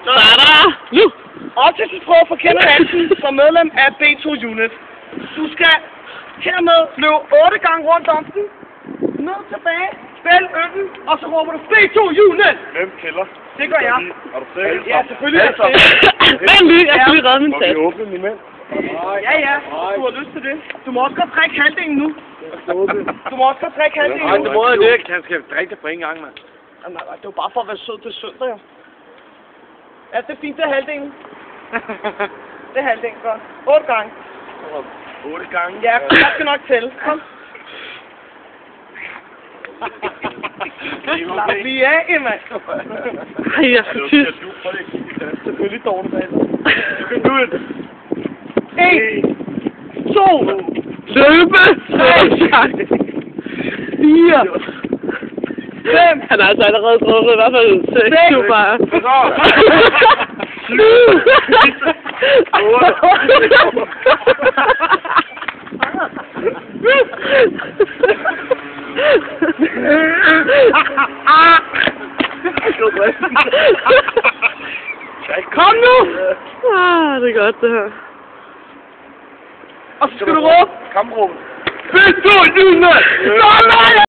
Så er der nu. Optagelsesprøve for Kenneth Hansen som medlem af B2 Unit. Du skal hermed løbe 8 gange rundt om den. Ned tilbage. Spil øllen, og så råber du B2 Unit. Hvem kælder? Det gør jeg. Er du sikker? Ja, selvfølgelig er jeg Vent lige, jeg skal lige redde min Må sat. vi åbne min mænd? Ja, ja. Du har lyst til det. Du må også godt drikke halvdelen nu. Du må også godt drikke halvdelen Nej, nu. det må jeg ikke. Han skal drikke det på en gang, mand. Nej, det var bare for at være sød til søndag, jo. Ja, det er fint, det er halvdelen. Det er halvdelen, godt. 8 gange. 8 gange? Ja, jeg skal nok tælle. Kom. Lad os lige af, mand. Ej, jeg skal tisse. Selvfølgelig dårligt, mand. Du er 1, 2, Løbe! 4. 5. Han har altså allerede drukket i hvert fald 6 nu bare. 7. Kom nu! Det er godt det her. Og så skal du råbe. Kampråb. B2 Unit! Sådan!